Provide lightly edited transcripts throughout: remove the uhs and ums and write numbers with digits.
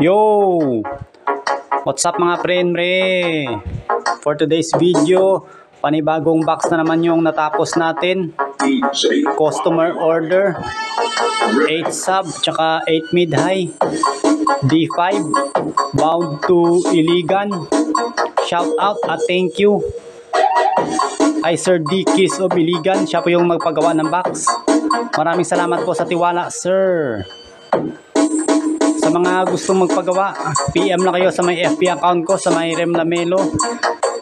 Yo! What's up mga pre? For today's video, panibagong box na naman yung natapos natin. Customer order 8 sub tsaka 8 mid high D5 bound to Iligan. Shout out at thank you kay Sir Dikis of Iligan. Siya po yung magpagawa ng box. Maraming salamat po sa tiwala, sir. Sa mga gustong magpagawa, PM na kayo sa may FB account ko, sa may Rem Lamelo.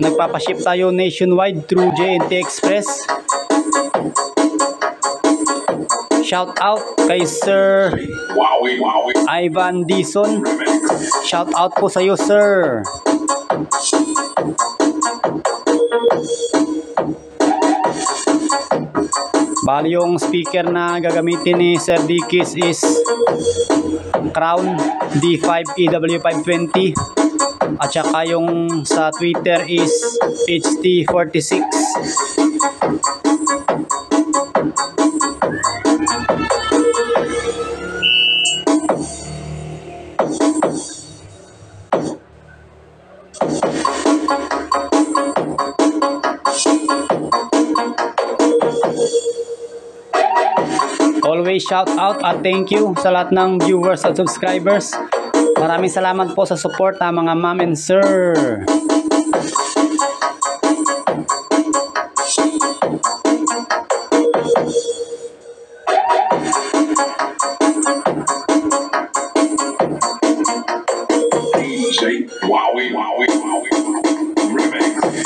Nagpapaship tayo nationwide through JNT Express. Shout out kay Sir Ivan Dison. Shout out po sa iyo, sir. Bali yung speaker na gagamitin ni Sir Dikis is Crown D5 EW520 at saka yung sa Twitter is HT46. Always shout out at thank you sa lahat ng viewers at subscribers. Maraming salamat po sa support mga ma'am and sir. DJ Wowie Remix.